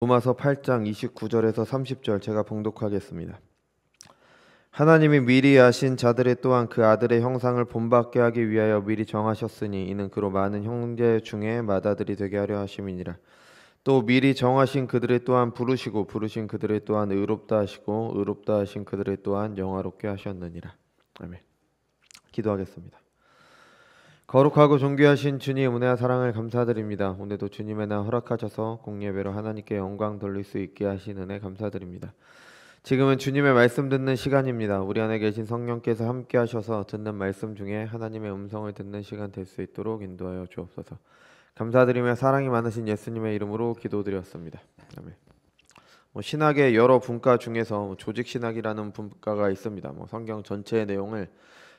로마서 8장 29절에서 30절 제가 봉독하겠습니다. 하나님이 미리 아신 자들의 또한 그 아들의 형상을 본받게 하기 위하여 미리 정하셨으니 이는 그로 많은 형제 중에 맏아들이 되게 하려 하심이니라. 또 미리 정하신 그들의 또한 부르시고 부르신 그들의 또한 의롭다 하시고 의롭다 하신 그들의 또한 영화롭게 하셨느니라. 아멘. 기도하겠습니다. 거룩하고 존귀하신 주님 은혜와 사랑을 감사드립니다. 오늘도 주님의 날 허락하셔서 공예배로 하나님께 영광 돌릴 수 있게 하신 은혜 감사드립니다. 지금은 주님의 말씀 듣는 시간입니다. 우리 안에 계신 성령께서 함께 하셔서 듣는 말씀 중에 하나님의 음성을 듣는 시간 될 수 있도록 인도하여 주옵소서. 감사드리며 사랑이 많으신 예수님의 이름으로 기도드렸습니다. 아멘. 신학의 여러 분과 중에서 조직 신학이라는 분과가 있습니다. 성경 전체의 내용을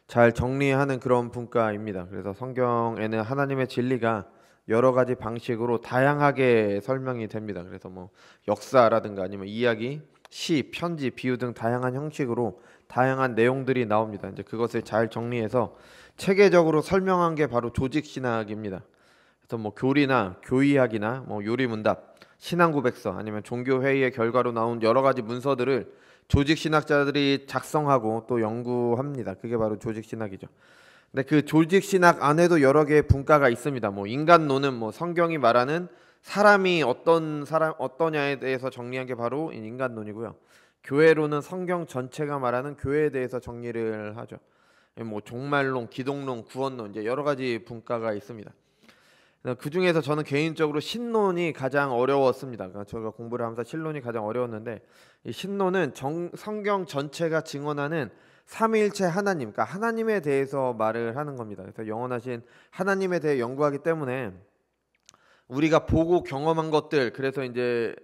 잘 정리하는 그런 분과입니다. 그래서 성경에는 하나님의 진리가 여러 가지 방식으로 다양하게 설명이 됩니다. 그래서 역사라든가 아니면 이야기, 시, 편지, 비유 등 다양한 형식으로 다양한 내용들이 나옵니다. 이제 그것을 잘 정리해서 체계적으로 설명한 게 바로 조직 신학입니다. 그래서 교리나 교의학이나 요리문답, 신앙고백서 아니면 종교회의의 결과로 나온 여러 가지 문서들을 조직신학자들이 작성하고 또 연구합니다. 그게 바로 조직신학이죠. 근데 그 조직신학 안에도 여러 개의 분과가 있습니다. 인간론은 성경이 말하는 사람이 어떠냐에 대해서 정리한 게 바로 인간론이고요. 교회론은 성경 전체가 말하는 교회에 대해서 정리를 하죠. 종말론, 기독론, 구원론 이제 여러 가지 분과가 있습니다. 그 중에서 저는 개인적으로 신론이 가장 어려웠습니다. 그러니까 제가 공부를 하면서 신론이 가장 어려웠는데 이 신론은 성경 전체가 증언하는 삼위일체 하나님, 그러니까 하나님에 대해서 말을 하는 겁니다. 그래서 영원하신 하나님에 대해 연구하기 때문에 우리가 보고 경험한 것들, 그래서 이제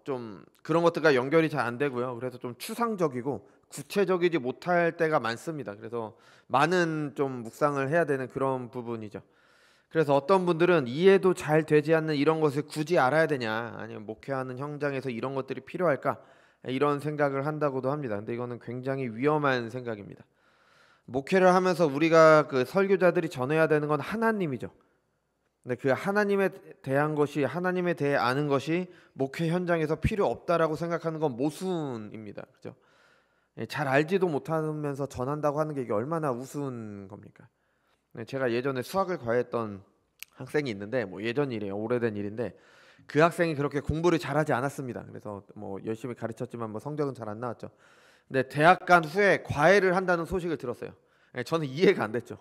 좀 그런 것들과 연결이 잘 안 되고요. 그래서 좀 추상적이고 구체적이지 못할 때가 많습니다. 그래서 많은 좀 묵상을 해야 되는 그런 부분이죠. 그래서 어떤 분들은 이해도 잘 되지 않는 이런 것을 굳이 알아야 되냐, 아니면 목회하는 현장에서 이런 것들이 필요할까, 이런 생각을 한다고도 합니다. 근데 이거는 굉장히 위험한 생각입니다. 목회를 하면서 우리가 그 설교자들이 전해야 되는 건 하나님이죠. 근데 그 하나님에 대한 것이, 하나님에 대해 아는 것이 목회 현장에서 필요 없다라고 생각하는 건 모순입니다. 그죠? 잘 알지도 못하면서 전한다고 하는 게 이게 얼마나 우스운 겁니까? 제가 예전에 수학을 과외했던 학생이 있는데 예전 일이에요. 오래된 일인데 그 학생이 그렇게 공부를 잘하지 않았습니다. 그래서 열심히 가르쳤지만 성적은 잘 안 나왔죠. 근데 대학 간 후에 과외를 한다는 소식을 들었어요. 저는 이해가 안 됐죠.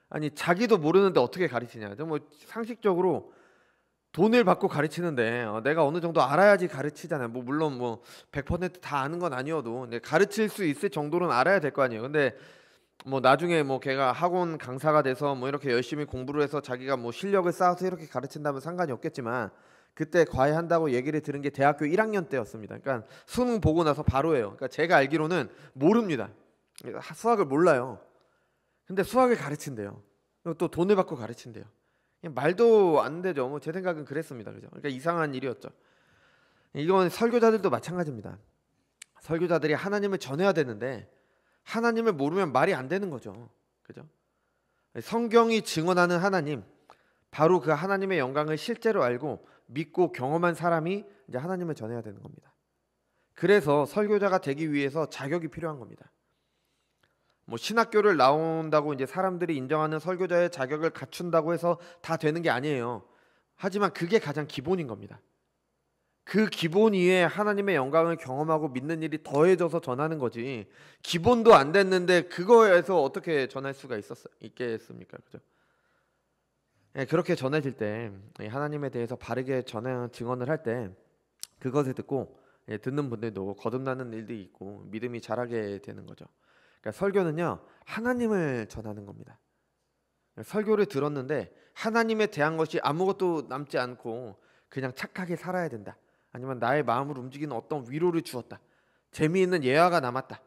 아니 자기도 모르는데 어떻게 가르치냐. 상식적으로 돈을 받고 가르치는데 내가 어느 정도 알아야지 가르치잖아요. 물론 100%다 아는 건 아니어도 가르칠 수 있을 정도는 알아야 될 거 아니에요. 근데 나중에 걔가 학원 강사가 돼서 이렇게 열심히 공부를 해서 자기가 실력을 쌓아서 이렇게 가르친다면 상관이 없겠지만 그때 과외한다고 얘기를 들은 게 대학교 1학년 때였습니다. 그러니까 수능 보고 나서 바로예요. 그러니까 제가 알기로는 모릅니다. 수학을 몰라요. 근데 수학을 가르친대요. 또 돈을 받고 가르친대요. 말도 안 되죠. 제 생각은 그랬습니다. 그죠? 그러니까 이상한 일이었죠. 이건 설교자들도 마찬가지입니다. 설교자들이 하나님을 전해야 되는데 하나님을 모르면 말이 안 되는 거죠. 그죠? 성경이 증언하는 하나님, 바로 그 하나님의 영광을 실제로 알고 믿고 경험한 사람이 이제 하나님을 전해야 되는 겁니다. 그래서 설교자가 되기 위해서 자격이 필요한 겁니다. 신학교를 나온다고 이제 사람들이 인정하는 설교자의 자격을 갖춘다고 해서 다 되는 게 아니에요. 하지만 그게 가장 기본인 겁니다. 그 기본 위에 하나님의 영광을 경험하고 믿는 일이 더해져서 전하는 거지. 기본도 안 됐는데 그거에서 어떻게 전할 수가 있겠습니까? 그죠? 그렇게 전해질 때 하나님에 대해서 바르게 증언을 할 때 그것을 듣고 듣는 분들도 거듭나는 일들이 있고 믿음이 자라게 되는 거죠. 그러니까 설교는요, 하나님을 전하는 겁니다. 설교를 들었는데 하나님에 대한 것이 아무것도 남지 않고 그냥 착하게 살아야 된다. 아니면 나의 마음을 움직이는 어떤 위로를 주었다. 재미있는 예화가 남았다.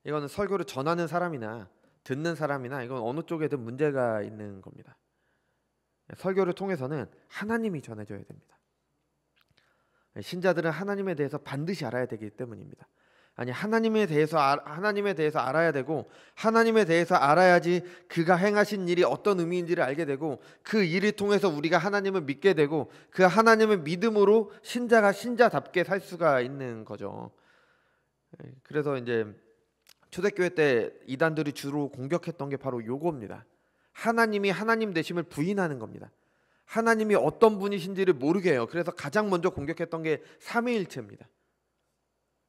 이거는 설교를 전하는 사람이나 듣는 사람이나 이건 어느 쪽에든 문제가 있는 겁니다. 설교를 통해서는 하나님이 전해져야 됩니다. 신자들은 하나님에 대해서 반드시 알아야 되기 때문입니다. 아니, 하나님에 대해서 알아야 되고, 하나님에 대해서 알아야지 그가 행하신 일이 어떤 의미인지를 알게 되고, 그 일을 통해서 우리가 하나님을 믿게 되고, 그 하나님을 믿음으로 신자가 신자답게 살 수가 있는 거죠. 그래서 이제 초대교회 때 이단들이 주로 공격했던 게 바로 요겁니다. 하나님이 하나님 되심을 부인하는 겁니다. 하나님이 어떤 분이신지를 모르게 해요. 그래서 가장 먼저 공격했던 게 삼위일체입니다.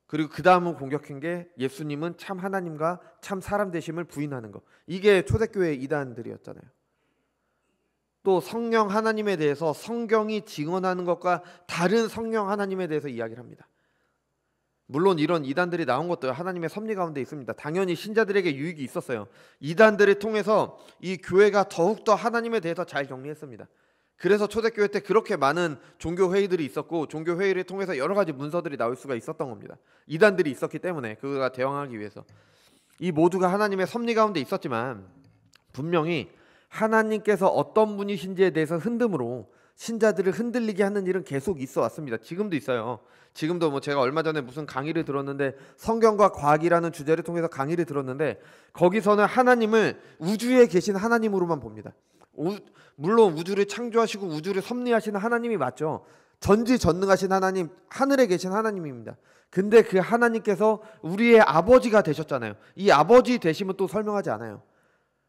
그리고 그 다음은 공격한 게 예수님은 참 하나님과 참 사람 되심을 부인하는 것. 이게 초대교회 이단들이었잖아요. 또 성령 하나님에 대해서 성경이 증언하는 것과 다른 성령 하나님에 대해서 이야기를 합니다. 물론 이런 이단들이 나온 것도 하나님의 섭리 가운데 있습니다. 당연히 신자들에게 유익이 있었어요. 이단들을 통해서 이 교회가 더욱더 하나님에 대해서 잘 정리했습니다. 그래서 초대교회 때 그렇게 많은 종교 회의들이 있었고, 종교 회의를 통해서 여러 가지 문서들이 나올 수가 있었던 겁니다. 이단들이 있었기 때문에, 그가 대항하기 위해서. 이 모두가 하나님의 섭리 가운데 있었지만 분명히 하나님께서 어떤 분이신지에 대해서 흔듦으로 신자들을 흔들리게 하는 일은 계속 있어 왔습니다. 지금도 있어요. 지금도 제가 얼마 전에 무슨 강의를 들었는데, 성경과 과학이라는 주제를 통해서 강의를 들었는데, 거기서는 하나님을 우주에 계신 하나님으로만 봅니다. 물론 우주를 창조하시고 우주를 섭리하시는 하나님이 맞죠. 전지전능하신 하나님, 하늘에 계신 하나님입니다. 근데 그 하나님께서 우리의 아버지가 되셨잖아요. 이 아버지 되심은 또 설명하지 않아요.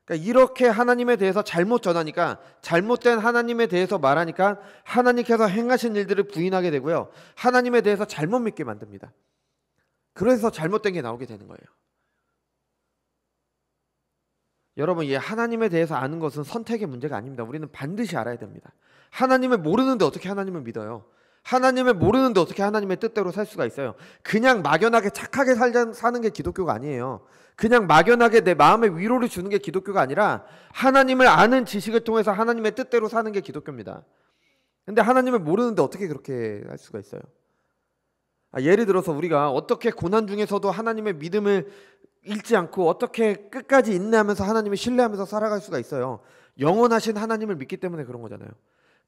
그러니까 이렇게 하나님에 대해서 잘못 전하니까, 잘못된 하나님에 대해서 말하니까 하나님께서 행하신 일들을 부인하게 되고요, 하나님에 대해서 잘못 믿게 만듭니다. 그래서 잘못된 게 나오게 되는 거예요. 여러분, 하나님에 대해서 아는 것은 선택의 문제가 아닙니다. 우리는 반드시 알아야 됩니다. 하나님을 모르는데 어떻게 하나님을 믿어요? 하나님을 모르는데 어떻게 하나님의 뜻대로 살 수가 있어요? 그냥 막연하게 착하게 사는 게 기독교가 아니에요. 그냥 막연하게 내 마음에 위로를 주는 게 기독교가 아니라, 하나님을 아는 지식을 통해서 하나님의 뜻대로 사는 게 기독교입니다. 근데 하나님을 모르는데 어떻게 그렇게 할 수가 있어요? 예를 들어서 우리가 어떻게 고난 중에서도 하나님의 믿음을 잃지 않고 어떻게 끝까지 인내하면서 하나님을 신뢰하면서 살아갈 수가 있어요? 영원하신 하나님을 믿기 때문에 그런 거잖아요.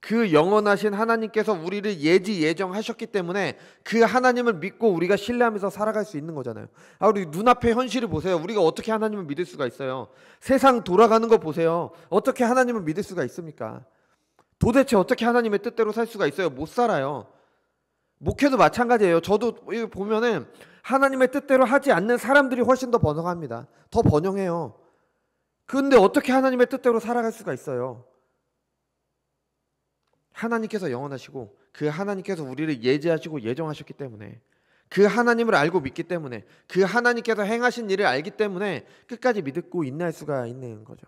그 영원하신 하나님께서 우리를 예정하셨기 때문에 그 하나님을 믿고 우리가 신뢰하면서 살아갈 수 있는 거잖아요. 우리 눈앞의 현실을 보세요. 우리가 어떻게 하나님을 믿을 수가 있어요? 세상 돌아가는 거 보세요. 어떻게 하나님을 믿을 수가 있습니까? 도대체 어떻게 하나님의 뜻대로 살 수가 있어요? 못 살아요. 목회도 마찬가지예요. 저도 이거 보면은 하나님의 뜻대로 하지 않는 사람들이 훨씬 더 번성합니다. 더 번영해요. 근데 어떻게 하나님의 뜻대로 살아갈 수가 있어요? 하나님께서 영원하시고, 그 하나님께서 우리를 예지하시고 예정하셨기 때문에, 그 하나님을 알고 믿기 때문에, 그 하나님께서 행하신 일을 알기 때문에 끝까지 믿고 인내할 수가 있는 거죠.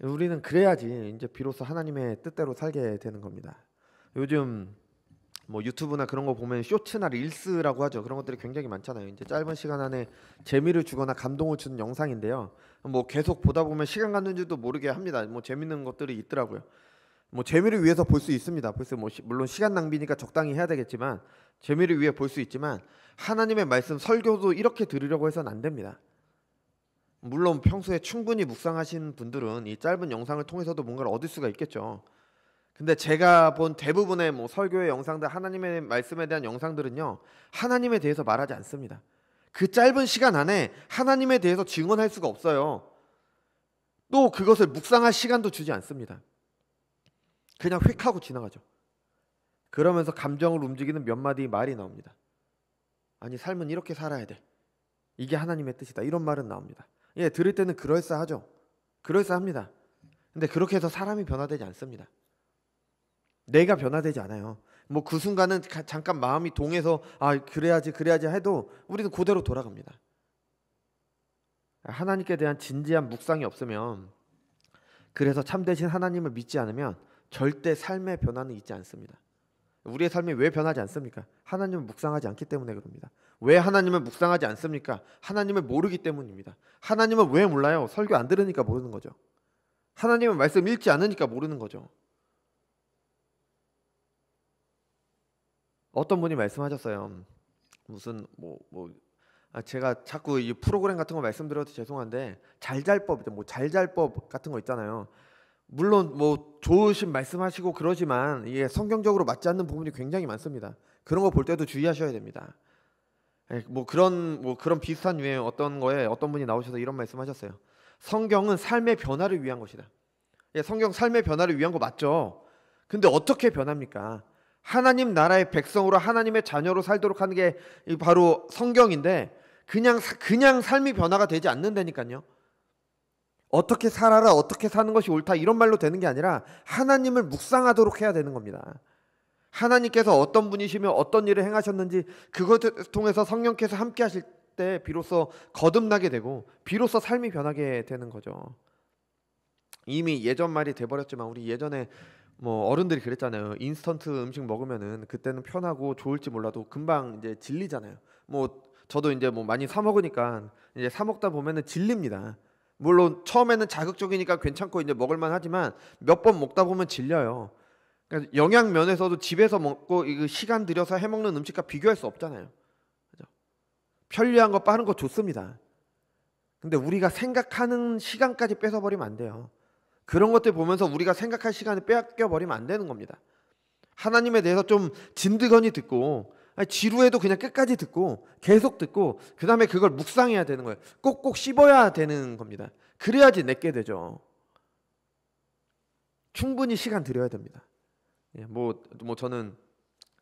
우리는 그래야지 이제 비로소 하나님의 뜻대로 살게 되는 겁니다. 요즘 유튜브나 그런 거 보면 쇼츠나 릴스라고 하죠. 그런 것들이 굉장히 많잖아요. 이제 짧은 시간 안에 재미를 주거나 감동을 주는 영상인데요. 계속 보다 보면 시간 가는 줄도 모르게 합니다. 재밌는 것들이 있더라고요. 재미를 위해서 볼 수 있습니다. 물론 시간 낭비니까 적당히 해야 되겠지만, 재미를 위해 볼 수 있지만, 하나님의 말씀 설교도 이렇게 들으려고 해서는 안 됩니다. 물론 평소에 충분히 묵상하신 분들은 이 짧은 영상을 통해서도 뭔가를 얻을 수가 있겠죠. 근데 제가 본 대부분의 설교의 영상들, 하나님의 말씀에 대한 영상들은요, 하나님에 대해서 말하지 않습니다. 그 짧은 시간 안에 하나님에 대해서 증언할 수가 없어요. 또 그것을 묵상할 시간도 주지 않습니다. 그냥 휙 하고 지나가죠. 그러면서 감정을 움직이는 몇 마디 말이 나옵니다. 아니, 삶은 이렇게 살아야 돼. 이게 하나님의 뜻이다. 이런 말은 나옵니다. 들을 때는 그럴싸하죠. 그럴싸합니다. 근데 그렇게 해서 사람이 변화되지 않습니다. 내가 변화되지 않아요. 그 순간은 잠깐 마음이 동해서 그래야지 해도 우리는 그대로 돌아갑니다. 하나님께 대한 진지한 묵상이 없으면, 그래서 참되신 하나님을 믿지 않으면 절대 삶의 변화는 있지 않습니다. 우리의 삶이 왜 변하지 않습니까? 하나님을 묵상하지 않기 때문에 그럽니다. 왜 하나님을 묵상하지 않습니까? 하나님을 모르기 때문입니다. 하나님을 왜 몰라요? 설교 안 들으니까 모르는 거죠. 하나님의 말씀 읽지 않으니까 모르는 거죠. 어떤 분이 말씀하셨어요. 무슨 제가 자꾸 이 프로그램 같은 거 말씀드려도 죄송한데, 잘잘법 같은 거 있잖아요. 물론 뭐 좋으신 말씀하시고 그러지만 이게 성경적으로 맞지 않는 부분이 굉장히 많습니다. 그런 거 볼 때도 주의하셔야 됩니다. 뭐 그런 비슷한 유의 어떤 거에 어떤 분이 나오셔서 이런 말씀하셨어요. 성경은 삶의 변화를 위한 것이다. 성경 삶의 변화를 위한 거 맞죠? 근데 어떻게 변합니까? 하나님 나라의 백성으로 하나님의 자녀로 살도록 하는 게 바로 성경인데 그냥 삶이 변화가 되지 않는다니까요. 어떻게 살아라, 어떻게 사는 것이 옳다 이런 말로 되는 게 아니라 하나님을 묵상하도록 해야 되는 겁니다. 하나님께서 어떤 분이시며 어떤 일을 행하셨는지 그것을 통해서 성령께서 함께 하실 때 비로소 거듭나게 되고 비로소 삶이 변하게 되는 거죠. 이미 예전 말이 돼버렸지만 우리 예전에 뭐 어른들이 그랬잖아요. 인스턴트 음식 먹으면은 그때는 편하고 좋을지 몰라도 금방 이제 질리잖아요. 뭐 저도 이제 뭐 많이 사 먹으니까 이제 사 먹다 보면은 질립니다. 물론 처음에는 자극적이니까 괜찮고 이제 먹을만 하지만 몇 번 먹다 보면 질려요. 그러니까 영양 면에서도 집에서 먹고 이거 시간 들여서 해 먹는 음식과 비교할 수 없잖아요. 그죠? 편리한 거 빠른 거 좋습니다. 근데 우리가 생각하는 시간까지 뺏어 버리면 안 돼요. 그런 것들 보면서 우리가 생각할 시간을 빼앗겨 버리면 안 되는 겁니다. 하나님에 대해서 좀 진드거니 듣고 지루해도 그냥 끝까지 듣고 계속 듣고 그 다음에 그걸 묵상해야 되는 거예요. 꼭꼭 씹어야 되는 겁니다. 그래야지 내게 되죠. 충분히 시간 들여야 됩니다. 뭐 저는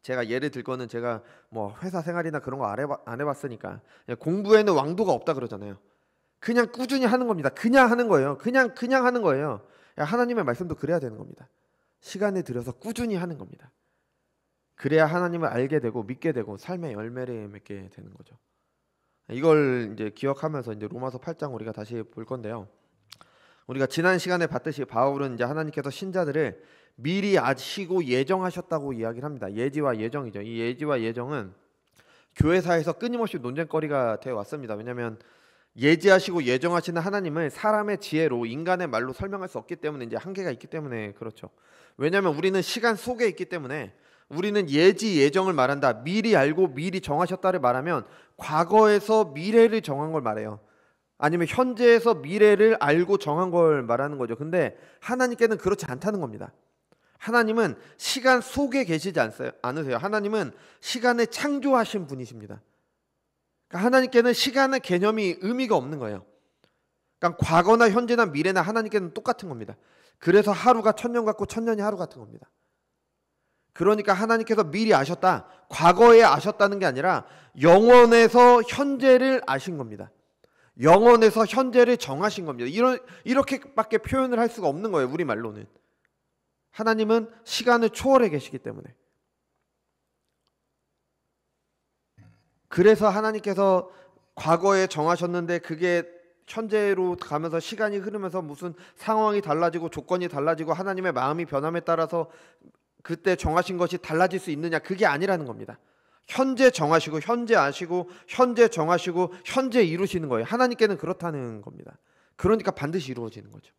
제가 예를 들 거는 제가 뭐 회사 생활이나 그런 거 안 해봤으니까 공부에는 왕도가 없다 그러잖아요. 그냥 꾸준히 하는 겁니다. 그냥 하는 거예요. 그냥 하는 거예요. 하나님의 말씀도 그래야 되는 겁니다. 시간을 들여서 꾸준히 하는 겁니다. 그래야 하나님을 알게 되고 믿게 되고 삶의 열매를 맺게 되는 거죠. 이걸 이제 기억하면서 이제 로마서 8장 우리가 다시 볼 건데요. 우리가 지난 시간에 봤듯이 바울은 이제 하나님께서 신자들을 미리 아시고 예정하셨다고 이야기를 합니다. 예지와 예정이죠. 이 예지와 예정은 교회사에서 끊임없이 논쟁거리가 되어 왔습니다. 왜냐하면 예지하시고 예정하시는 하나님을 사람의 지혜로 인간의 말로 설명할 수 없기 때문에 이제 한계가 있기 때문에 그렇죠. 왜냐하면 우리는 시간 속에 있기 때문에 우리는 예지 예정을 말한다. 미리 알고 미리 정하셨다를 말하면 과거에서 미래를 정한 걸 말해요. 아니면 현재에서 미래를 알고 정한 걸 말하는 거죠. 근데 하나님께는 그렇지 않다는 겁니다. 하나님은 시간 속에 계시지 않으세요. 하나님은 시간을 창조하신 분이십니다. 그러니까 하나님께는 시간의 개념이 의미가 없는 거예요. 그러니까 과거나 현재나 미래나 하나님께는 똑같은 겁니다. 그래서 하루가 1000년 같고 1000년이 하루 같은 겁니다. 그러니까 하나님께서 미리 아셨다. 과거에 아셨다는 게 아니라 영원에서 현재를 아신 겁니다. 영원에서 현재를 정하신 겁니다. 이렇게밖에 표현을 할 수가 없는 거예요. 우리말로는. 하나님은 시간을 초월해 계시기 때문에. 그래서 하나님께서 과거에 정하셨는데 그게 현재로 가면서 시간이 흐르면서 무슨 상황이 달라지고 조건이 달라지고 하나님의 마음이 변함에 따라서 그때 정하신 것이 달라질 수 있느냐, 그게 아니라는 겁니다. 현재 정하시고 현재 아시고 현재 정하시고 현재 이루시는 거예요. 하나님께는 그렇다는 겁니다. 그러니까 반드시 이루어지는 거죠.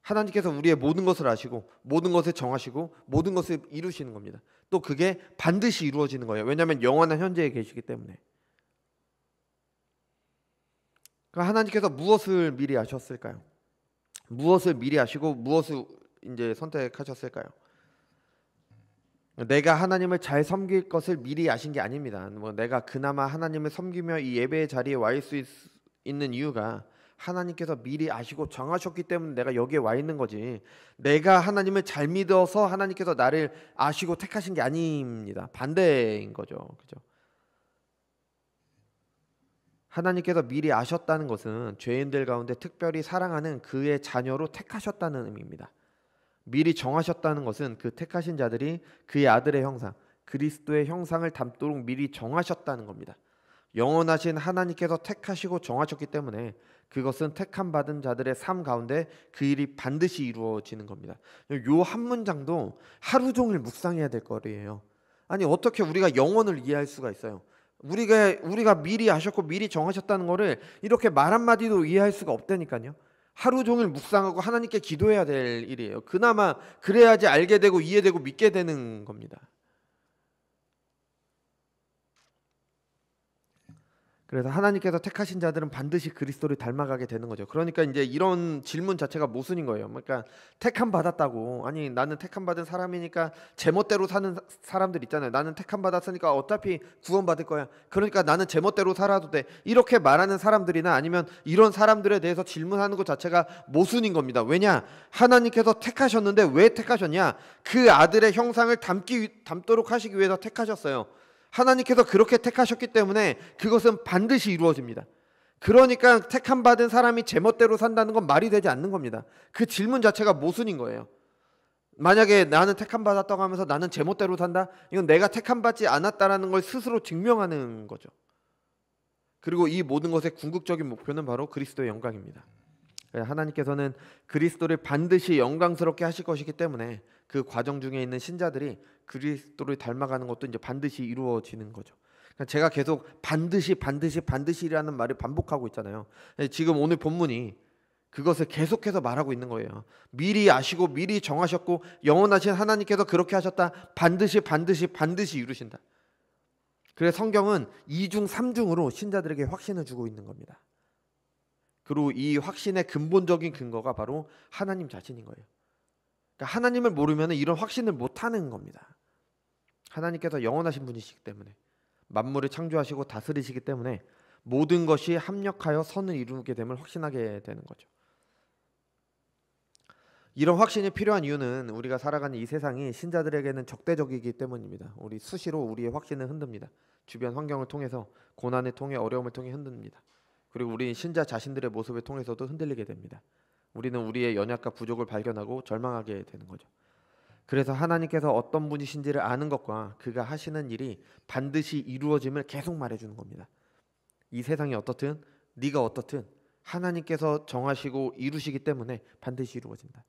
하나님께서 우리의 모든 것을 아시고 모든 것을 정하시고 모든 것을 이루시는 겁니다. 또 그게 반드시 이루어지는 거예요. 왜냐하면 영원한 현재에 계시기 때문에. 그러니까 하나님께서 무엇을 미리 아셨을까요? 무엇을 미리 아시고 무엇을 이제 선택하셨을까요? 내가 하나님을 잘 섬길 것을 미리 아신 게 아닙니다. 뭐 내가 그나마 하나님을 섬기며 이 예배의 자리에 와 있을 수 있는 이유가 하나님께서 미리 아시고 정하셨기 때문에 내가 여기에 와 있는 거지. 내가 하나님을 잘 믿어서 하나님께서 나를 아시고 택하신 게 아닙니다. 반대인 거죠. 그죠? 하나님께서 미리 아셨다는 것은 죄인들 가운데 특별히 사랑하는 그의 자녀로 택하셨다는 의미입니다. 미리 정하셨다는 것은 그 택하신 자들이 그의 아들의 형상, 그리스도의 형상을 담도록 미리 정하셨다는 겁니다. 영원하신 하나님께서 택하시고 정하셨기 때문에 그것은 택함 받은 자들의 삶 가운데 그 일이 반드시 이루어지는 겁니다. 요 한 문장도 하루 종일 묵상해야 될 거리예요. 아니 어떻게 우리가 영혼을 이해할 수가 있어요? 우리가 미리 아셨고 미리 정하셨다는 거를 이렇게 말 한마디도 이해할 수가 없다니까요. 하루 종일 묵상하고 하나님께 기도해야 될 일이에요. 그나마 그래야지 알게 되고 이해되고 믿게 되는 겁니다. 그래서 하나님께서 택하신 자들은 반드시 그리스도를 닮아가게 되는 거죠. 그러니까 이제 이런 질문 자체가 모순인 거예요. 그러니까 택함 받았다고, 아니 나는 택함 받은 사람이니까 제멋대로 사는 사람들 있잖아요. 나는 택함 받았으니까 어차피 구원 받을 거야. 그러니까 나는 제멋대로 살아도 돼. 이렇게 말하는 사람들이나 아니면 이런 사람들에 대해서 질문하는 것 자체가 모순인 겁니다. 왜냐? 하나님께서 택하셨는데 왜 택하셨냐? 그 아들의 형상을 닮도록 하시기 위해서 택하셨어요. 하나님께서 그렇게 택하셨기 때문에 그것은 반드시 이루어집니다. 그러니까 택함 받은 사람이 제멋대로 산다는 건 말이 되지 않는 겁니다. 그 질문 자체가 모순인 거예요. 만약에 나는 택함 받았다고 하면서 나는 제멋대로 산다? 이건 내가 택함 받지 않았다라는 걸 스스로 증명하는 거죠. 그리고 이 모든 것의 궁극적인 목표는 바로 그리스도의 영광입니다. 하나님께서는 그리스도를 반드시 영광스럽게 하실 것이기 때문에 그 과정 중에 있는 신자들이 그리스도를 닮아가는 것도 이제 반드시 이루어지는 거죠. 그러니까 제가 계속 반드시라는 말을 반복하고 있잖아요. 지금 오늘 본문이 그것을 계속해서 말하고 있는 거예요. 미리 아시고 미리 정하셨고 영원하신 하나님께서 그렇게 하셨다. 반드시 이루신다. 그래서 성경은 2중 3중으로 신자들에게 확신을 주고 있는 겁니다. 그리고 이 확신의 근본적인 근거가 바로 하나님 자신인 거예요. 그러니까 하나님을 모르면 이런 확신을 못하는 겁니다. 하나님께서 영원하신 분이시기 때문에, 만물을 창조하시고 다스리시기 때문에 모든 것이 합력하여 선을 이루게 됨을 확신하게 되는 거죠. 이런 확신이 필요한 이유는 우리가 살아가는 이 세상이 신자들에게는 적대적이기 때문입니다. 우리 수시로 우리의 확신을 흔듭니다. 주변 환경을 통해서, 고난을 통해, 어려움을 통해 흔듭니다. 그리고 우리 신자 자신들의 모습을 통해서도 흔들리게 됩니다. 우리는 우리의 연약과 부족을 발견하고 절망하게 되는 거죠. 그래서 하나님께서 어떤 분이신지를 아는 것과 그가 하시는 일이 반드시 이루어짐을 계속 말해주는 겁니다. 이 세상이 어떻든, 네가 어떻든 하나님께서 정하시고 이루시기 때문에 반드시 이루어진다.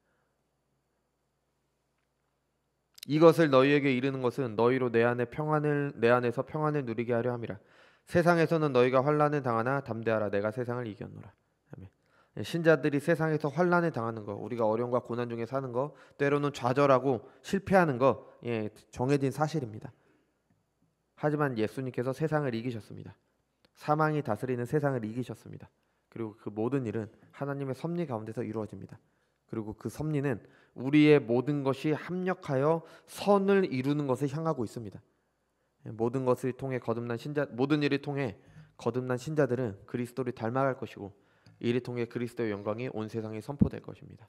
이것을 너희에게 이르는 것은 너희로 내 안에서 평안을 누리게 하려 함이라. 세상에서는 너희가 환난을 당하나 담대하라. 내가 세상을 이겼노라. 아멘. 신자들이 세상에서 환난을 당하는 거, 우리가 어려움과 고난 중에 사는 거, 때로는 좌절하고 실패하는 거, 정해진 사실입니다. 하지만 예수님께서 세상을 이기셨습니다. 사망이 다스리는 세상을 이기셨습니다. 그리고 그 모든 일은 하나님의 섭리 가운데서 이루어집니다. 그리고 그 섭리는 우리의 모든 것이 합력하여 선을 이루는 것을 향하고 있습니다. 모든 일을 통해 거듭난 신자들은 그리스도를 닮아갈 것이고, 이를 통해 그리스도의 영광이 온 세상에 선포될 것입니다.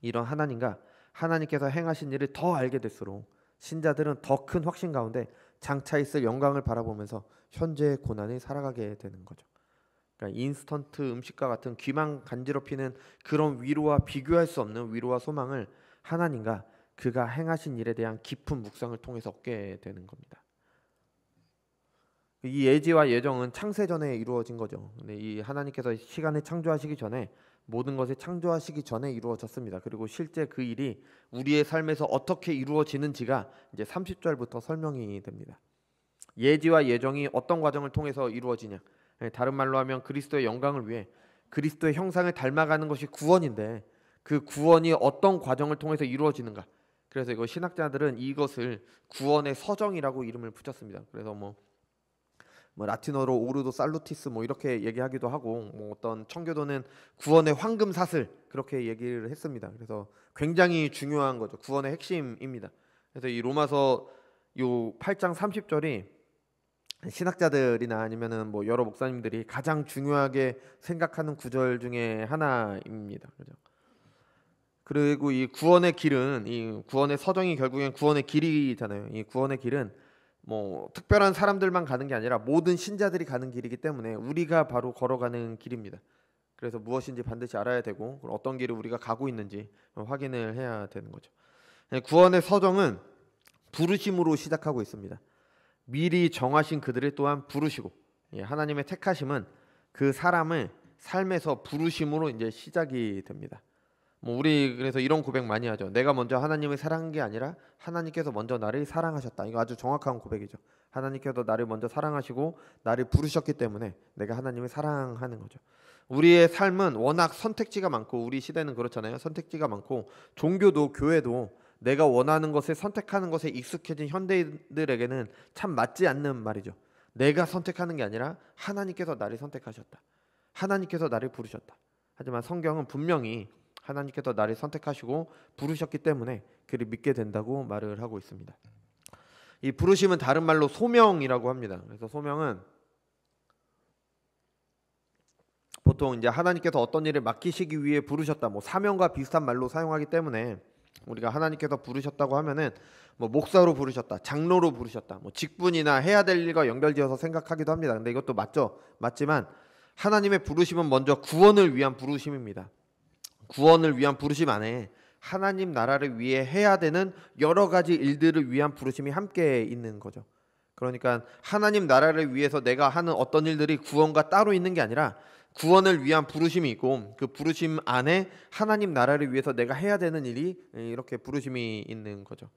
이런 하나님과 하나님께서 행하신 일을 더 알게 될수록 신자들은 더 큰 확신 가운데 장차 있을 영광을 바라보면서 현재의 고난을 살아가게 되는 거죠. 그러니까 인스턴트 음식과 같은 귀만 간지럽히는 그런 위로와 비교할 수 없는 위로와 소망을 하나님과 그가 행하신 일에 대한 깊은 묵상을 통해서 얻게 되는 겁니다. 이 예지와 예정은 창세 전에 이루어진 거죠. 근데 이 하나님께서 시간을 창조하시기 전에, 모든 것을 창조하시기 전에 이루어졌습니다. 그리고 실제 그 일이 우리의 삶에서 어떻게 이루어지는지가 이제 30절부터 설명이 됩니다. 예지와 예정이 어떤 과정을 통해서 이루어지냐? 다른 말로 하면 그리스도의 영광을 위해 그리스도의 형상을 닮아가는 것이 구원인데, 그 구원이 어떤 과정을 통해서 이루어지는가? 그래서 이거 신학자들은 이것을 구원의 서정이라고 이름을 붙였습니다. 그래서 뭐 라틴어로 오르도 살루티스 이렇게 얘기하기도 하고, 어떤 청교도는 구원의 황금 사슬 그렇게 얘기를 했습니다. 그래서 굉장히 중요한 거죠. 구원의 핵심입니다. 그래서 이 로마서 요 8장 30절이 신학자들이나 아니면은 여러 목사님들이 가장 중요하게 생각하는 구절 중에 하나입니다. 그죠? 그리고 이 구원의 길은, 이 구원의 서정이 결국엔 구원의 길이잖아요. 이 구원의 길은 특별한 사람들만 가는 게 아니라 모든 신자들이 가는 길이기 때문에 우리가 바로 걸어가는 길입니다. 그래서 무엇인지 반드시 알아야 되고, 어떤 길을 우리가 가고 있는지 확인을 해야 되는 거죠. 구원의 서정은 부르심으로 시작하고 있습니다. 미리 정하신 그들을 또한 부르시고, 하나님의 택하심은 그 사람을 삶에서 부르심으로 이제 시작이 됩니다. 우리 그래서 이런 고백 많이 하죠. 내가 먼저 하나님을 사랑한 게 아니라 하나님께서 먼저 나를 사랑하셨다. 이거 아주 정확한 고백이죠. 하나님께서 나를 먼저 사랑하시고 나를 부르셨기 때문에 내가 하나님을 사랑하는 거죠. 우리의 삶은 워낙 선택지가 많고, 우리 시대는 그렇잖아요. 선택지가 많고, 종교도 교회도 내가 원하는 것을 선택하는 것에 익숙해진 현대인들에게는 참 맞지 않는 말이죠. 내가 선택하는 게 아니라 하나님께서 나를 선택하셨다. 하나님께서 나를 부르셨다. 하지만 성경은 분명히 하나님께서 나를 선택하시고 부르셨기 때문에 그를 믿게 된다고 말을 하고 있습니다. 이 부르심은 다른 말로 소명이라고 합니다. 그래서 소명은 보통 이제 하나님께서 어떤 일을 맡기시기 위해 부르셨다, 뭐 사명과 비슷한 말로 사용하기 때문에 우리가 하나님께서 부르셨다고 하면은 뭐 목사로 부르셨다, 장로로 부르셨다, 뭐 직분이나 해야 될 일과 연결지어서 생각하기도 합니다. 근데 이것도 맞죠? 맞지만 하나님의 부르심은 먼저 구원을 위한 부르심입니다. 구원을 위한 부르심 안에 하나님 나라를 위해 해야 되는 여러 가지 일들을 위한 부르심이 함께 있는 거죠. 그러니까 하나님 나라를 위해서 내가 하는 어떤 일들이 구원과 따로 있는 게 아니라 구원을 위한 부르심이 있고 그 부르심 안에 하나님 나라를 위해서 내가 해야 되는 일이 이렇게 부르심이 있는 거죠.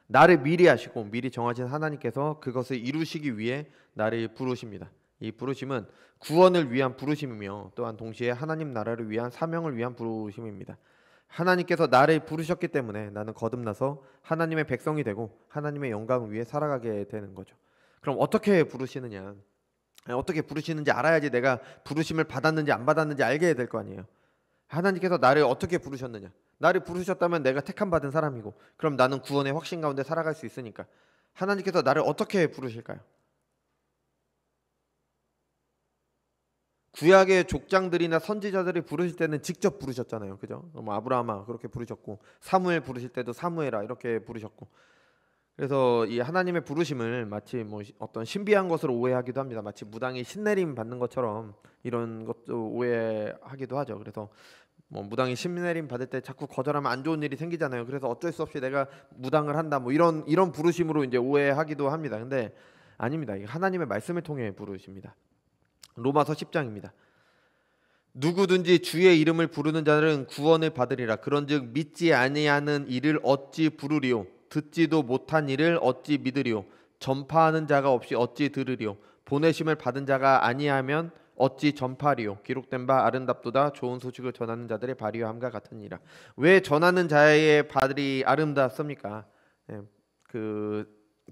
나를 미리 하시고 미리 정하신 하나님께서 그것을 이루시기 위해 나를 부르십니다. 이 부르심은 구원을 위한 부르심이며 또한 동시에 하나님 나라를 위한 사명을 위한 부르심입니다. 하나님께서 나를 부르셨기 때문에 나는 거듭나서 하나님의 백성이 되고 하나님의 영광을 위해 살아가게 되는 거죠. 그럼 어떻게 부르시느냐? 어떻게 부르시는지 알아야지 내가 부르심을 받았는지 안 받았는지 알게 될 거 아니에요. 하나님께서 나를 어떻게 부르셨느냐? 나를 부르셨다면 내가 택함 받은 사람이고 그럼 나는 구원의 확신 가운데 살아갈 수 있으니까 하나님께서 나를 어떻게 부르실까요? 구약의 족장들이나 선지자들이 부르실 때는 직접 부르셨잖아요. 그죠? 뭐 아브라함아 그렇게 부르셨고 사무엘 부르실 때도 사무엘아 이렇게 부르셨고 그래서 이 하나님의 부르심을 마치 뭐 어떤 신비한 것으로 오해하기도 합니다. 마치 무당이 신내림 받는 것처럼 이런 것도 오해하기도 하죠. 그래서 뭐 무당이 신내림 받을 때 자꾸 거절하면 안 좋은 일이 생기잖아요. 그래서 어쩔 수 없이 내가 무당을 한다 뭐 이런 부르심으로 이제 오해하기도 합니다. 근데 아닙니다. 이게 하나님의 말씀을 통해 부르십니다. 로마서 10장입니다. 누구든지 주의 이름을 부르는 자들은 구원을 받으리라. 그런즉 믿지 아니하는 이를 어찌 부르리요? 듣지도 못한 이를 어찌 믿으리요? 전파하는 자가 없이 어찌 들으리요? 보내심을 받은 자가 아니하면 어찌 전파리요? 기록된 바 아름답도다 좋은 소식을 전하는 자들의 발이함과 같으니라. 왜 전하는 자의 발이 아름답습니까?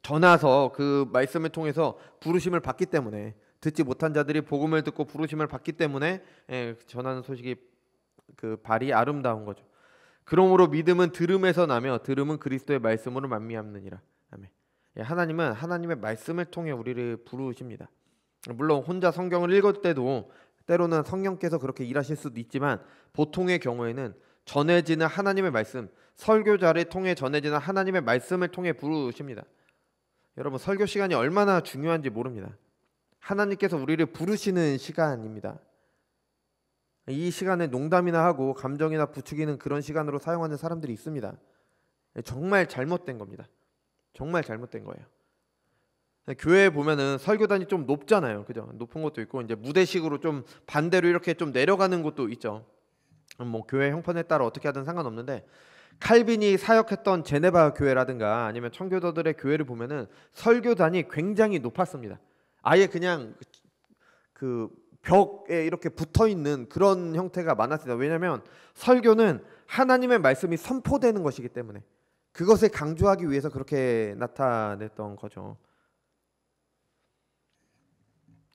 전하서 그 말씀을 통해서 부르심을 받기 때문에 듣지 못한 자들이 복음을 듣고 부르심을 받기 때문에 전하는 소식이 그 발이 아름다운 거죠. 그러므로 믿음은 들음에서 나며 들음은 그리스도의 말씀으로 만미하느니라. 아멘. 하나님은 하나님의 말씀을 통해 우리를 부르십니다. 물론 혼자 성경을 읽을 때도 때로는 성령께서 그렇게 일하실 수도 있지만 보통의 경우에는 전해지는 하나님의 말씀, 설교자를 통해 전해지는 하나님의 말씀을 통해 부르십니다. 여러분 설교 시간이 얼마나 중요한지 모릅니다. 하나님께서 우리를 부르시는 시간입니다. 이 시간에 농담이나 하고 감정이나 부추기는 그런 시간으로 사용하는 사람들이 있습니다. 정말 잘못된 겁니다. 정말 잘못된 거예요. 교회에 보면은 설교단이 좀 높잖아요. 그죠? 높은 것도 있고 이제 무대식으로 좀 반대로 이렇게 좀 내려가는 것도 있죠. 뭐 교회 형편에 따라 어떻게 하든 상관없는데 칼빈이 사역했던 제네바 교회라든가 아니면 청교도들의 교회를 보면은 설교단이 굉장히 높았습니다. 아예 그냥 그 벽에 이렇게 붙어 있는 그런 형태가 많았습니다. 왜냐하면 설교는 하나님의 말씀이 선포되는 것이기 때문에 그것을 강조하기 위해서 그렇게 나타냈던 거죠.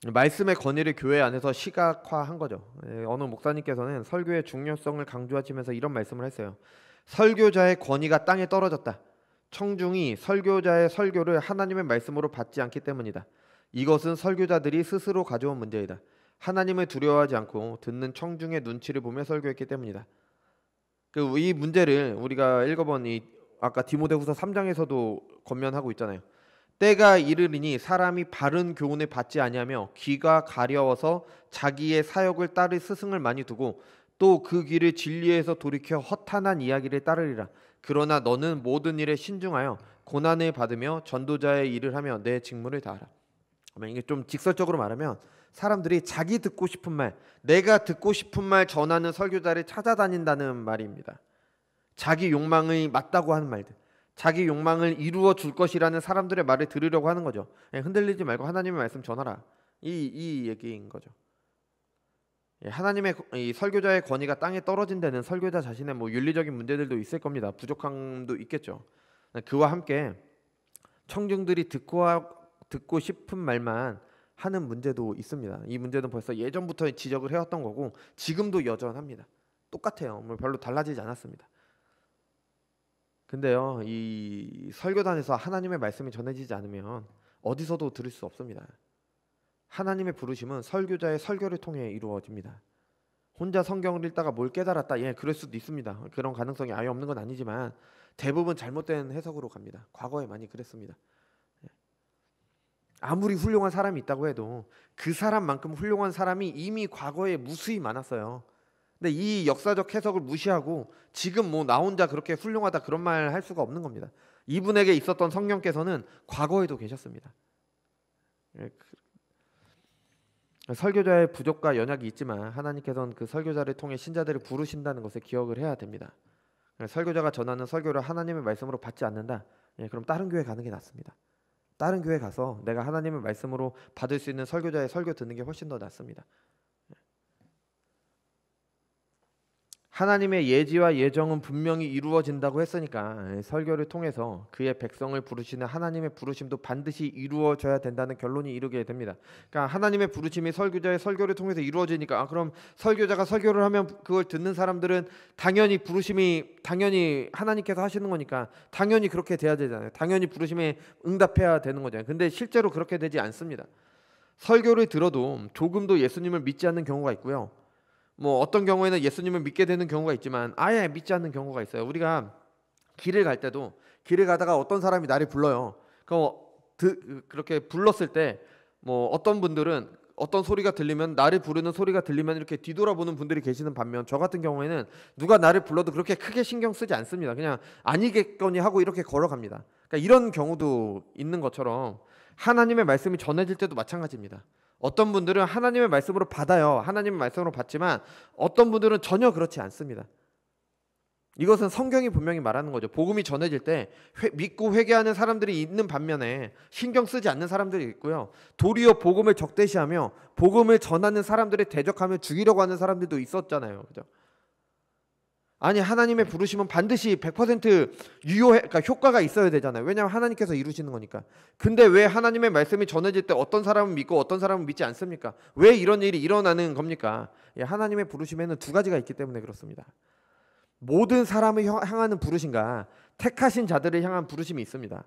말씀의 권위를 교회 안에서 시각화한 거죠. 어느 목사님께서는 설교의 중요성을 강조하시면서 이런 말씀을 했어요. 설교자의 권위가 땅에 떨어졌다. 청중이 설교자의 설교를 하나님의 말씀으로 받지 않기 때문이다. 이것은 설교자들이 스스로 가져온 문제이다. 하나님을 두려워하지 않고 듣는 청중의 눈치를 보며 설교했기 때문이다. 이 문제를 우리가 읽어본 아까 디모데후서 3장에서도 권면하고 있잖아요. 때가 이르리니 사람이 바른 교훈을 받지 아니하며 귀가 가려워서 자기의 사역을 따를 스승을 많이 두고 또 그 귀를 진리에서 돌이켜 허탄한 이야기를 따르리라. 그러나 너는 모든 일에 신중하여 고난을 받으며 전도자의 일을 하며 내 직무를 다하라. 이게 좀 직설적으로 말하면 사람들이 자기 듣고 싶은 말, 내가 듣고 싶은 말 전하는 설교자를 찾아다닌다는 말입니다. 자기 욕망이 맞다고 하는 말들, 자기 욕망을 이루어 줄 것이라는 사람들의 말을 들으려고 하는 거죠. 흔들리지 말고 하나님의 말씀 전하라. 이 얘기인 거죠. 하나님의 이 설교자의 권위가 땅에 떨어진 데는 설교자 자신의 뭐 윤리적인 문제들도 있을 겁니다. 부족함도 있겠죠. 그와 함께 청중들이 듣고 싶은 말만 하는 문제도 있습니다. 이 문제는 벌써 예전부터 지적을 해왔던 거고 지금도 여전합니다. 똑같아요. 뭐 별로 달라지지 않았습니다. 근데요, 이 설교단에서 하나님의 말씀이 전해지지 않으면 어디서도 들을 수 없습니다. 하나님의 부르심은 설교자의 설교를 통해 이루어집니다. 혼자 성경을 읽다가 뭘 깨달았다. 예, 그럴 수도 있습니다. 그런 가능성이 아예 없는 건 아니지만 대부분 잘못된 해석으로 갑니다. 과거에 많이 그랬습니다. 아무리 훌륭한 사람이 있다고 해도 그 사람만큼 훌륭한 사람이 이미 과거에 무수히 많았어요. 근데 이 역사적 해석을 무시하고 지금 뭐 나 혼자 그렇게 훌륭하다 그런 말 할 수가 없는 겁니다. 이분에게 있었던 성령께서는 과거에도 계셨습니다. 설교자의 부족과 연약이 있지만 하나님께서는 그 설교자를 통해 신자들을 부르신다는 것을 기억을 해야 됩니다. 설교자가 전하는 설교를 하나님의 말씀으로 받지 않는다. 그럼 다른 교회 가는 게 낫습니다. 다른 교회 가서 내가 하나님의 말씀으로 받을 수 있는 설교자의 설교 듣는 게 훨씬 더 낫습니다. 하나님의 예지와 예정은 분명히 이루어진다고 했으니까 설교를 통해서 그의 백성을 부르시는 하나님의 부르심도 반드시 이루어져야 된다는 결론이 이르게 됩니다. 그러니까 하나님의 부르심이 설교자의 설교를 통해서 이루어지니까 그럼 설교자가 설교를 하면 그걸 듣는 사람들은 당연히 부르심이 당연히 하나님께서 하시는 거니까 당연히 그렇게 돼야 되잖아요. 당연히 부르심에 응답해야 되는 거잖아요. 근데 실제로 그렇게 되지 않습니다. 설교를 들어도 조금도 예수님을 믿지 않는 경우가 있고요. 뭐 어떤 경우에는 예수님을 믿게 되는 경우가 있지만 아예 믿지 않는 경우가 있어요. 우리가 길을 갈 때도 길을 가다가 어떤 사람이 나를 불러요. 그렇게 불렀을 때 뭐 어떤 분들은 어떤 소리가 들리면 나를 부르는 소리가 들리면 이렇게 뒤돌아보는 분들이 계시는 반면 저 같은 경우에는 누가 나를 불러도 그렇게 크게 신경 쓰지 않습니다. 그냥 아니겠거니 하고 이렇게 걸어갑니다. 그러니까 이런 경우도 있는 것처럼 하나님의 말씀이 전해질 때도 마찬가지입니다. 어떤 분들은 하나님의 말씀으로 받아요. 하나님의 말씀으로 받지만 어떤 분들은 전혀 그렇지 않습니다. 이것은 성경이 분명히 말하는 거죠. 복음이 전해질 때 믿고 회개하는 사람들이 있는 반면에 신경 쓰지 않는 사람들이 있고요. 도리어 복음을 적대시하며 복음을 전하는 사람들을 대적하며 죽이려고 하는 사람들도 있었잖아요. 그죠? 아니 하나님의 부르심은 반드시 100% 그러니까 효과가 있어야 되잖아요. 왜냐하면 하나님께서 이루시는 거니까. 근데 왜 하나님의 말씀이 전해질 때 어떤 사람은 믿고 어떤 사람은 믿지 않습니까? 왜 이런 일이 일어나는 겁니까? 하나님의 부르심에는 두 가지가 있기 때문에 그렇습니다. 모든 사람을 향하는 부르심과 택하신 자들을 향한 부르심이 있습니다.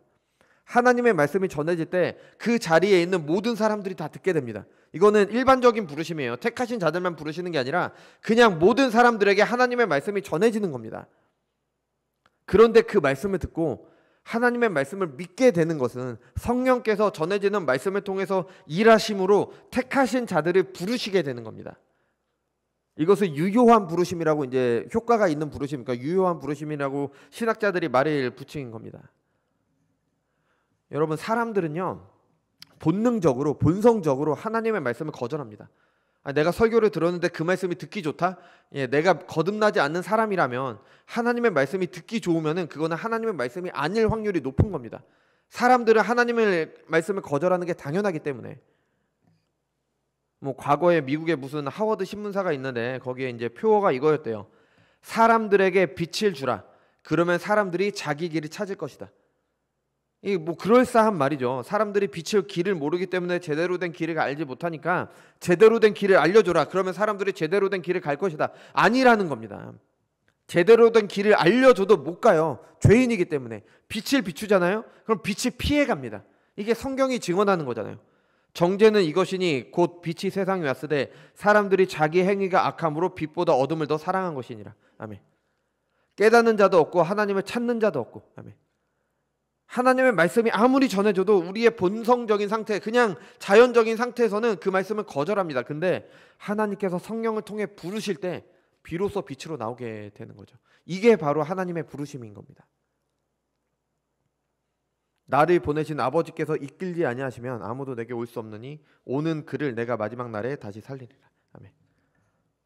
하나님의 말씀이 전해질 때 그 자리에 있는 모든 사람들이 다 듣게 됩니다. 이거는 일반적인 부르심이에요. 택하신 자들만 부르시는 게 아니라 그냥 모든 사람들에게 하나님의 말씀이 전해지는 겁니다. 그런데 그 말씀을 듣고 하나님의 말씀을 믿게 되는 것은 성령께서 전해지는 말씀을 통해서 일하심으로 택하신 자들을 부르시게 되는 겁니다. 이것을 유효한 부르심이라고 이제 효과가 있는 부르심, 그러니까 유효한 부르심이라고 신학자들이 말을 붙인 겁니다. 여러분 사람들은요 본능적으로 본성적으로 하나님의 말씀을 거절합니다. 내가 설교를 들었는데 그 말씀이 듣기 좋다? 내가 거듭나지 않는 사람이라면 하나님의 말씀이 듣기 좋으면은 그거는 하나님의 말씀이 아닐 확률이 높은 겁니다. 사람들은 하나님의 말씀을 거절하는 게 당연하기 때문에. 뭐 과거에 미국에 무슨 하워드 신문사가 있는데 거기에 이제 표어가 이거였대요. 사람들에게 빛을 주라. 그러면 사람들이 자기 길을 찾을 것이다. 이 뭐 그럴싸한 말이죠. 사람들이 빛의 길을 모르기 때문에 제대로 된 길을 알지 못하니까 제대로 된 길을 알려줘라. 그러면 사람들이 제대로 된 길을 갈 것이다. 아니라는 겁니다. 제대로 된 길을 알려줘도 못 가요. 죄인이기 때문에. 빛을 비추잖아요. 그럼 빛이 피해갑니다. 이게 성경이 증언하는 거잖아요. 정죄는 이것이니 곧 빛이 세상에 왔으되 사람들이 자기 행위가 악함으로 빛보다 어둠을 더 사랑한 것이니라. 아멘. 깨닫는 자도 없고 하나님을 찾는 자도 없고. 아멘. 하나님의 말씀이 아무리 전해져도 우리의 본성적인 상태, 그냥 자연적인 상태에서는 그 말씀을 거절합니다. 근데 하나님께서 성령을 통해 부르실 때 비로소 빛으로 나오게 되는 거죠. 이게 바로 하나님의 부르심인 겁니다. 나를 보내신 아버지께서 이끌지 아니하시면 아무도 내게 올 수 없느니 오는 그를 내가 마지막 날에 다시 살리리라. 아멘.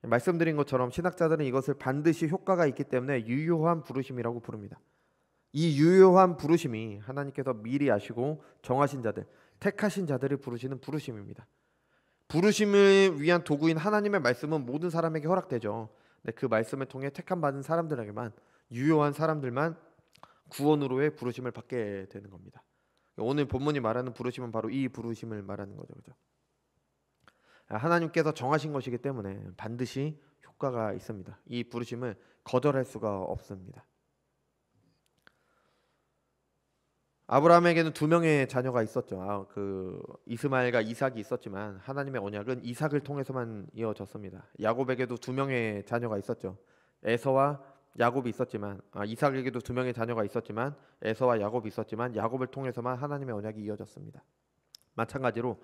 말씀드린 것처럼 신학자들은 이것을 반드시 효과가 있기 때문에 유효한 부르심이라고 부릅니다. 이 유효한 부르심이 하나님께서 미리 아시고 정하신 자들, 택하신 자들을 부르시는 부르심입니다. 부르심을 위한 도구인 하나님의 말씀은 모든 사람에게 허락되죠. 근데 그 말씀을 통해 택함 받은 사람들에게만, 유효한 사람들만 구원으로의 부르심을 받게 되는 겁니다. 오늘 본문이 말하는 부르심은 바로 이 부르심을 말하는 거죠. 그죠? 하나님께서 정하신 것이기 때문에 반드시 효과가 있습니다. 이 부르심을 거절할 수가 없습니다. 아브라함에게는 2명의 자녀가 있었죠. 그 이스마엘과 이삭이 있었지만 하나님의 언약은 이삭을 통해서만 이어졌습니다. 야곱에게도 2명의 자녀가 있었죠. 에서와 야곱이 있었지만 이삭에게도 2명의 자녀가 있었지만 에서와 야곱이 있었지만 야곱을 통해서만 하나님의 언약이 이어졌습니다. 마찬가지로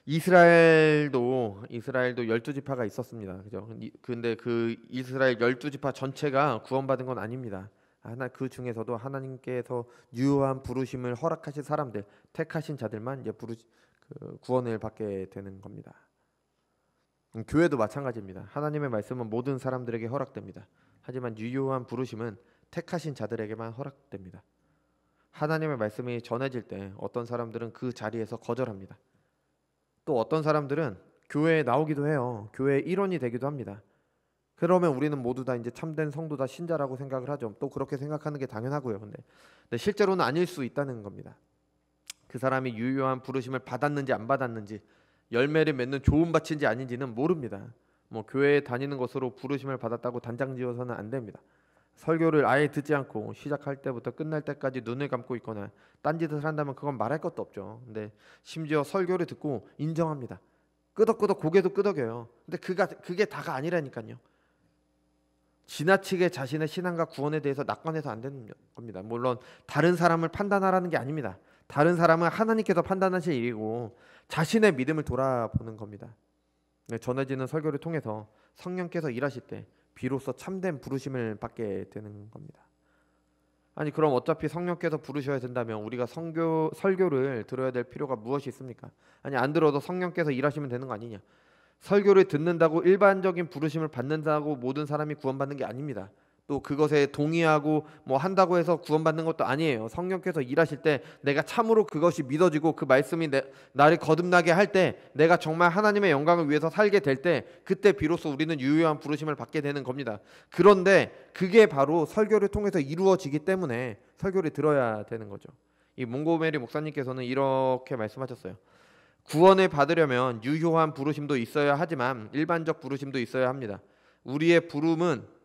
이스라엘도 12지파가 있었습니다. 그죠? 근데 그 이스라엘 12지파 전체가 구원받은 건 아닙니다. 그 중에서도 하나님께서 유효한 부르심을 허락하신 사람들, 택하신 자들만 이제 구원을 받게 되는 겁니다. 교회도 마찬가지입니다. 하나님의 말씀은 모든 사람들에게 허락됩니다. 하지만 유효한 부르심은 택하신 자들에게만 허락됩니다. 하나님의 말씀이 전해질 때 어떤 사람들은 그 자리에서 거절합니다. 또 어떤 사람들은 교회에 나오기도 해요. 교회의 일원이 되기도 합니다. 그러면 우리는 모두 다 이제 참된 성도다, 신자라고 생각을 하죠. 또 그렇게 생각하는 게 당연하고요. 근데 실제로는 아닐 수 있다는 겁니다. 그 사람이 유효한 부르심을 받았는지 안 받았는지, 열매를 맺는 좋은 밭인지 아닌지는 모릅니다. 교회에 다니는 것으로 부르심을 받았다고 단장지어서는 안 됩니다. 설교를 아예 듣지 않고 시작할 때부터 끝날 때까지 눈을 감고 있거나 딴짓을 한다면 그건 말할 것도 없죠. 근데 심지어 설교를 듣고 인정합니다. 끄덕끄덕 고개도 끄덕여요. 근데 그게 다가 아니라니까요. 지나치게 자신의 신앙과 구원에 대해서 낙관해서 안 되는 겁니다. 물론 다른 사람을 판단하라는 게 아닙니다. 다른 사람은 하나님께서 판단하실 일이고 자신의 믿음을 돌아보는 겁니다. 전해지는 설교를 통해서 성령께서 일하실 때 비로소 참된 부르심을 받게 되는 겁니다. 아니 그럼 어차피 성령께서 부르셔야 된다면 우리가 설교를 들어야 될 필요가 무엇이 있습니까? 아니 안 들어도 성령께서 일하시면 되는 거 아니냐? 설교를 듣는다고 일반적인 부르심을 받는다고 모든 사람이 구원받는 게 아닙니다. 또 그것에 동의하고 한다고 해서 구원받는 것도 아니에요. 성령께서 일하실 때 내가 참으로 그것이 믿어지고 그 말씀이 나를 거듭나게 할 때, 내가 정말 하나님의 영광을 위해서 살게 될 때, 그때 비로소 우리는 유효한 부르심을 받게 되는 겁니다. 그런데 그게 바로 설교를 통해서 이루어지기 때문에 설교를 들어야 되는 거죠. 이 몽고메리 목사님께서는 이렇게 말씀하셨어요. 구원을 받으려면 유효한 부르심도 있어야 하지만 일반적 부르심도 있어야 합니다. 우리의 부름은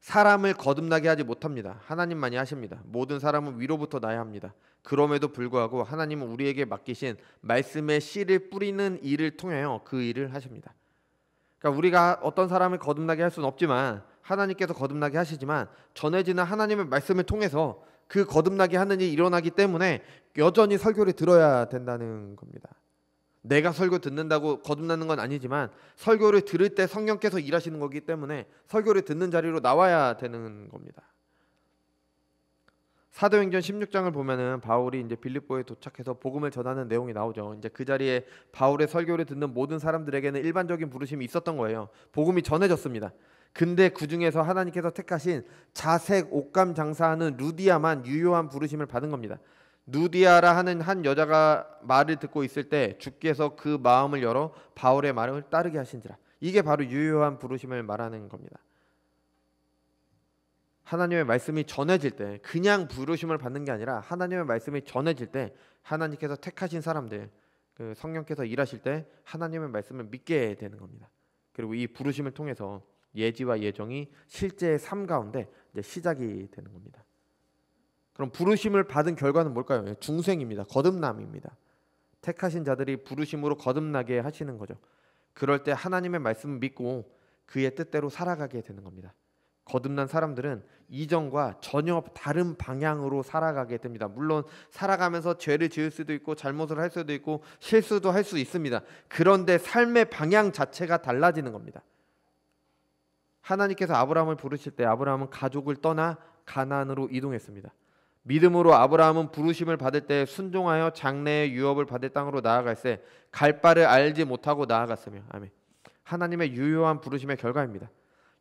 사람을 거듭나게 하지 못합니다. 하나님만이 하십니다. 모든 사람은 위로부터 나야 합니다. 그럼에도 불구하고 하나님은 우리에게 맡기신 말씀의 씨를 뿌리는 일을 통하여 그 일을 하십니다. 그러니까 우리가 어떤 사람을 거듭나게 할 수는 없지만 하나님께서 거듭나게 하시지만 전해지는 하나님의 말씀을 통해서 그 거듭나게 하는 일이 일어나기 때문에 여전히 설교를 들어야 된다는 겁니다. 내가 설교 듣는다고 거듭나는 건 아니지만 설교를 들을 때 성령께서 일하시는 거기 때문에 설교를 듣는 자리로 나와야 되는 겁니다. 사도행전 16장을 보면은 바울이 이제 빌립보에 도착해서 복음을 전하는 내용이 나오죠. 이제 그 자리에 바울의 설교를 듣는 모든 사람들에게는 일반적인 부르심이 있었던 거예요. 복음이 전해졌습니다. 근데 그 중에서 하나님께서 택하신 자색 옷감 장사하는 루디아만 유효한 부르심을 받은 겁니다. 누디아라 하는 한 여자가 말을 듣고 있을 때 주께서 그 마음을 열어 바울의 말을 따르게 하신지라. 이게 바로 유효한 부르심을 말하는 겁니다. 하나님의 말씀이 전해질 때 그냥 부르심을 받는 게 아니라 하나님의 말씀이 전해질 때 하나님께서 택하신 사람들, 그 성령께서 일하실 때 하나님의 말씀을 믿게 되는 겁니다. 그리고 이 부르심을 통해서 예지와 예정이 실제의 삶 가운데 이제 시작이 되는 겁니다. 그럼 부르심을 받은 결과는 뭘까요? 중생입니다. 거듭남입니다. 택하신 자들이 부르심으로 거듭나게 하시는 거죠. 그럴 때 하나님의 말씀을 믿고 그의 뜻대로 살아가게 되는 겁니다. 거듭난 사람들은 이전과 전혀 다른 방향으로 살아가게 됩니다. 물론 살아가면서 죄를 지을 수도 있고 잘못을 할 수도 있고 실수도 할 수 있습니다. 그런데 삶의 방향 자체가 달라지는 겁니다. 하나님께서 아브라함을 부르실 때 아브라함은 가족을 떠나 가나안으로 이동했습니다. 믿음으로 아브라함은 부르심을 받을 때 순종하여 장래의 유업을 받을 땅으로 나아갈새 갈 바를 알지 못하고 나아갔으며, 아멘. 하나님의 유효한 부르심의 결과입니다.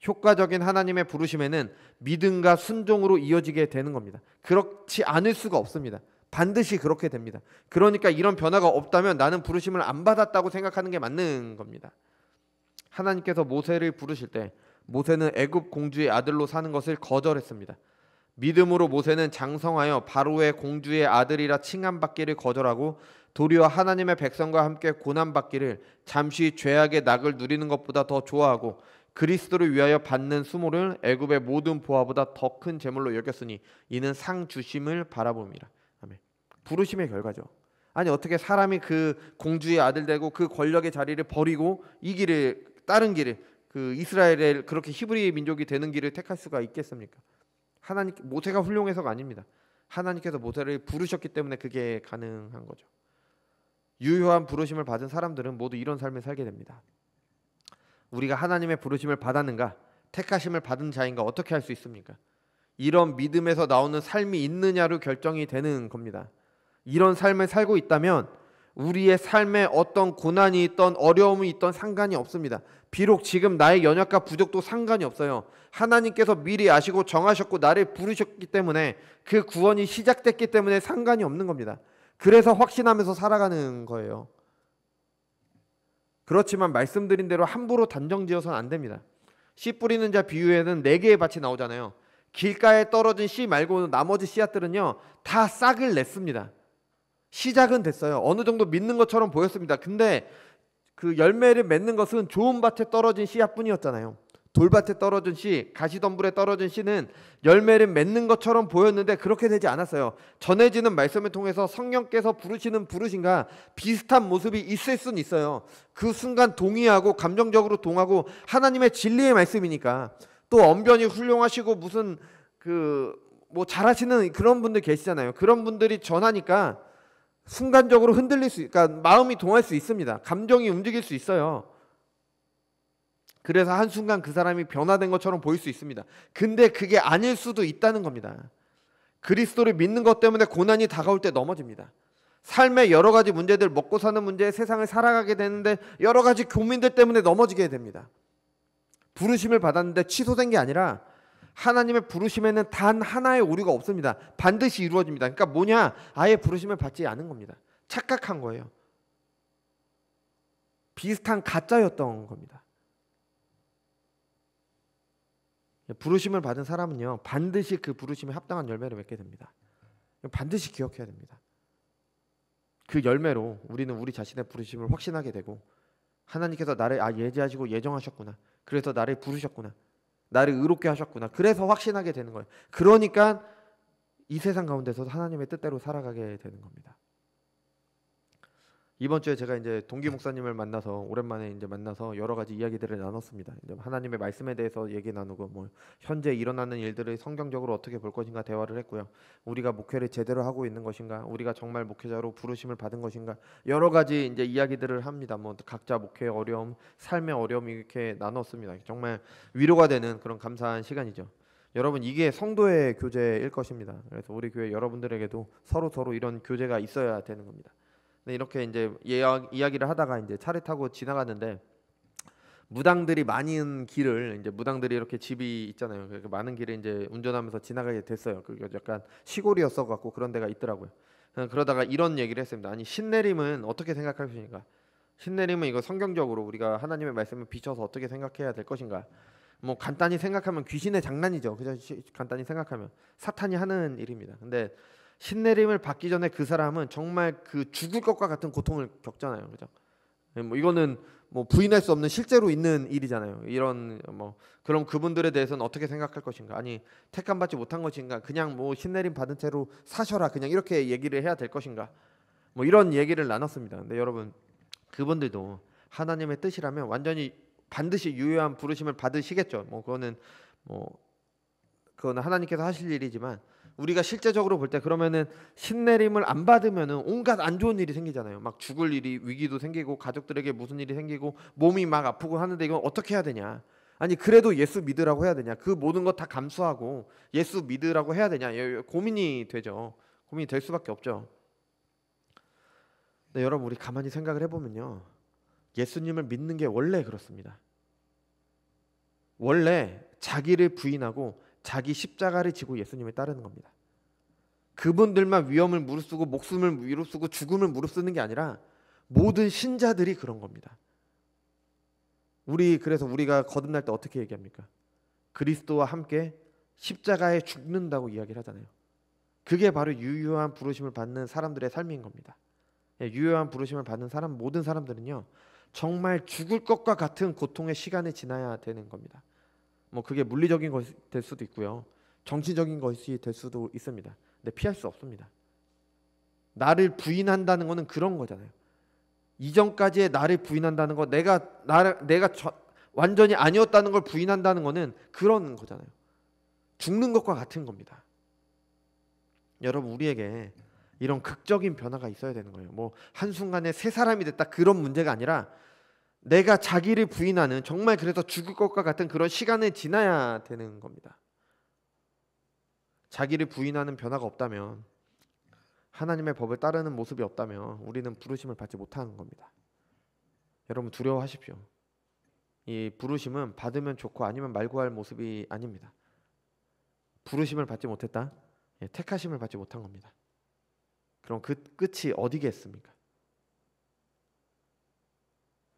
효과적인 하나님의 부르심에는 믿음과 순종으로 이어지게 되는 겁니다. 그렇지 않을 수가 없습니다. 반드시 그렇게 됩니다. 그러니까 이런 변화가 없다면 나는 부르심을 안 받았다고 생각하는 게 맞는 겁니다. 하나님께서 모세를 부르실 때 모세는 애굽 공주의 아들로 사는 것을 거절했습니다. 믿음으로 모세는 장성하여 바로의 공주의 아들이라 칭함받기를 거절하고 도리어 하나님의 백성과 함께 고난받기를 잠시 죄악의 낙을 누리는 것보다 더 좋아하고 그리스도를 위하여 받는 수모를 애굽의 모든 보화보다 더 큰 재물로 여겼으니 이는 상 주심을 바라봅니다. 아멘. 부르심의 결과죠. 아니 어떻게 사람이 그 공주의 아들 되고 그 권력의 자리를 버리고 이 길을 다른 길을 그 이스라엘의 그렇게 히브리 민족이 되는 길을 택할 수가 있겠습니까? 하나님 모세가 훌륭해서가 아닙니다. 하나님께서 모세를 부르셨기 때문에 그게 가능한 거죠. 유효한 부르심을 받은 사람들은 모두 이런 삶을 살게 됩니다. 우리가 하나님의 부르심을 받았는가, 택하심을 받은 자인가 어떻게 할 수 있습니까? 이런 믿음에서 나오는 삶이 있느냐로 결정이 되는 겁니다. 이런 삶을 살고 있다면 우리의 삶에 어떤 고난이 있던 어려움이 있던 상관이 없습니다. 비록 지금 나의 연약과 부족도 상관이 없어요. 하나님께서 미리 아시고 정하셨고 나를 부르셨기 때문에 그 구원이 시작됐기 때문에 상관이 없는 겁니다. 그래서 확신하면서 살아가는 거예요. 그렇지만 말씀드린 대로 함부로 단정지어서는 안 됩니다. 씨 뿌리는 자 비유에는 4개의 밭이 나오잖아요. 길가에 떨어진 씨 말고는 나머지 씨앗들은요 다 싹을 냈습니다. 시작은 됐어요. 어느 정도 믿는 것처럼 보였습니다. 근데 그 열매를 맺는 것은 좋은 밭에 떨어진 씨앗뿐이었잖아요. 돌밭에 떨어진 씨, 가시덤불에 떨어진 씨는 열매를 맺는 것처럼 보였는데 그렇게 되지 않았어요. 전해지는 말씀을 통해서 성령께서 부르시는 부르심과 비슷한 모습이 있을 수는 있어요. 그 순간 동의하고 감정적으로 동하고 하나님의 진리의 말씀이니까. 또 언변이 훌륭하시고 무슨 뭐 잘하시는 그런 분들 계시잖아요. 그런 분들이 전하니까 순간적으로 흔들릴 수, 그러니까 마음이 동할 수 있습니다. 감정이 움직일 수 있어요. 그래서 한순간 그 사람이 변화된 것처럼 보일 수 있습니다. 근데 그게 아닐 수도 있다는 겁니다. 그리스도를 믿는 것 때문에 고난이 다가올 때 넘어집니다. 삶의 여러 가지 문제들, 먹고 사는 문제, 세상을 살아가게 되는데 여러 가지 고민들 때문에 넘어지게 됩니다. 부르심을 받았는데 취소된 게 아니라 하나님의 부르심에는 단 하나의 오류가 없습니다. 반드시 이루어집니다. 그러니까 뭐냐? 아예 부르심을 받지 않은 겁니다. 착각한 거예요. 비슷한 가짜였던 겁니다. 부르심을 받은 사람은요 반드시 그 부르심에 합당한 열매를 맺게 됩니다. 반드시 기억해야 됩니다. 그 열매로 우리는 우리 자신의 부르심을 확신하게 되고 하나님께서 나를 예지하시고 예정하셨구나. 그래서 나를 부르셨구나. 나를 의롭게 하셨구나. 그래서 확신하게 되는 거예요. 그러니까 이 세상 가운데서 하나님의 뜻대로 살아가게 되는 겁니다. 이번 주에 제가 이제 동기 목사님을 만나서 오랜만에 이제 만나서 여러 가지 이야기들을 나눴습니다. 이제 하나님의 말씀에 대해서 얘기 나누고 뭐 현재 일어나는 일들을 성경적으로 어떻게 볼 것인가 대화를 했고요. 우리가 목회를 제대로 하고 있는 것인가, 우리가 정말 목회자로 부르심을 받은 것인가, 여러 가지 이제 이야기들을 합니다. 뭐 각자 목회의 어려움, 삶의 어려움 이렇게 나눴습니다. 정말 위로가 되는 그런 감사한 시간이죠. 여러분 이게 성도의 교제일 것입니다. 그래서 우리 교회 여러분들에게도 서로 이런 교제가 있어야 되는 겁니다. 이렇게 이제 이야기를 하다가 이제 차를 타고 지나갔는데 무당들이 많은 길을 이제 무당들이 이렇게 집이 있잖아요. 그 많은 길을 이제 운전하면서 지나가게 됐어요. 그게 약간 시골이었어 갖고 그런 데가 있더라고요. 그러다가 이런 얘기를 했습니다. 아니 신내림은 어떻게 생각하십니까? 신내림은 이거 성경적으로 우리가 하나님의 말씀을 비춰서 어떻게 생각해야 될 것인가? 뭐 간단히 생각하면 귀신의 장난이죠. 그죠? 간단히 생각하면 사탄이 하는 일입니다. 근데 신내림을 받기 전에 그 사람은 정말 그 죽을 것과 같은 고통을 겪잖아요. 그죠? 뭐 이거는 뭐 부인할 수 없는 실제로 있는 일이잖아요. 이런 뭐 그럼 그분들에 대해서는 어떻게 생각할 것인가? 아니 택함 받지 못한 것인가? 그냥 뭐 신내림 받은 채로 사셔라. 그냥 이렇게 얘기를 해야 될 것인가? 뭐 이런 얘기를 나눴습니다. 근데 여러분 그분들도 하나님의 뜻이라면 완전히 반드시 유효한 부르심을 받으시겠죠. 뭐 그거는 하나님께서 하실 일이지만 우리가 실제적으로 볼 때 그러면은 신내림을 안 받으면은 온갖 안 좋은 일이 생기잖아요. 막 죽을 일이 위기도 생기고 가족들에게 무슨 일이 생기고 몸이 막 아프고 하는데 이건 어떻게 해야 되냐? 아니 그래도 예수 믿으라고 해야 되냐? 그 모든 것 다 감수하고 예수 믿으라고 해야 되냐? 고민이 되죠. 고민이 될 수밖에 없죠. 근데 여러분 우리 가만히 생각을 해보면요. 예수님을 믿는 게 원래 그렇습니다. 원래 자기를 부인하고 자기 십자가를 지고 예수님을 따르는 겁니다. 그분들만 위험을 무릅쓰고 목숨을 무릅쓰고 죽음을 무릅쓰는 게 아니라 모든 신자들이 그런 겁니다. 그래서 우리가 거듭날 때 어떻게 얘기합니까? 그리스도와 함께 십자가에 죽는다고 이야기를 하잖아요. 그게 바로 유효한 부르심을 받는 사람들의 삶인 겁니다. 유효한 부르심을 받는 사람, 모든 사람들은요, 정말 죽을 것과 같은 고통의 시간을 지나야 되는 겁니다. 뭐 그게 물리적인 것이 될 수도 있고요, 정신적인 것이 될 수도 있습니다. 근데 피할 수 없습니다. 나를 부인한다는 것은 그런 거잖아요. 이전까지의 나를 부인한다는 거, 내가 완전히 아니었다는 걸 부인한다는 것은 그런 거잖아요. 죽는 것과 같은 겁니다. 여러분, 우리에게 이런 극적인 변화가 있어야 되는 거예요. 뭐 한순간에 새 사람이 됐다, 그런 문제가 아니라 내가 자기를 부인하는, 정말 그래서 죽을 것과 같은 그런 시간을 지나야 되는 겁니다. 자기를 부인하는 변화가 없다면, 하나님의 법을 따르는 모습이 없다면 우리는 부르심을 받지 못하는 겁니다. 여러분, 두려워하십시오. 이 부르심은 받으면 좋고 아니면 말고 할 모습이 아닙니다. 부르심을 받지 못했다? 택하심을 받지 못한 겁니다. 그럼 그 끝이 어디겠습니까?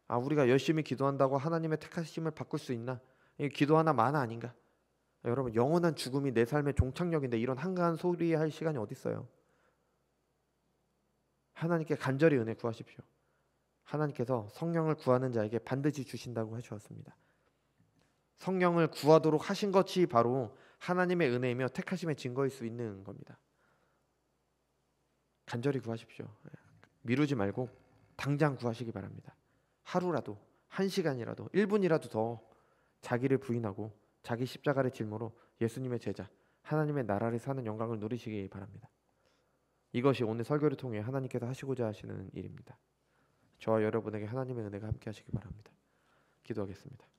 우리가 열심히 기도한다고 하나님의 택하심을 바꿀 수 있나? 기도 하나만 아닌가? 여러분, 영원한 죽음이 내 삶의 종착역인데 이런 한가한 소리 할 시간이 어디 있어요? 하나님께 간절히 은혜 구하십시오. 하나님께서 성령을 구하는 자에게 반드시 주신다고 하셨습니다. 성령을 구하도록 하신 것이 바로 하나님의 은혜이며 택하심의 증거일 수 있는 겁니다. 간절히 구하십시오. 미루지 말고 당장 구하시기 바랍니다. 하루라도, 1시간이라도, 1분이라도 더 자기를 부인하고 자기 십자가를 짊어로 예수님의 제자, 하나님의 나라를 사는 영광을 누리시기 바랍니다. 이것이 오늘 설교를 통해 하나님께서 하시고자 하시는 일입니다. 저와 여러분에게 하나님의 은혜가 함께 하시기 바랍니다. 기도하겠습니다.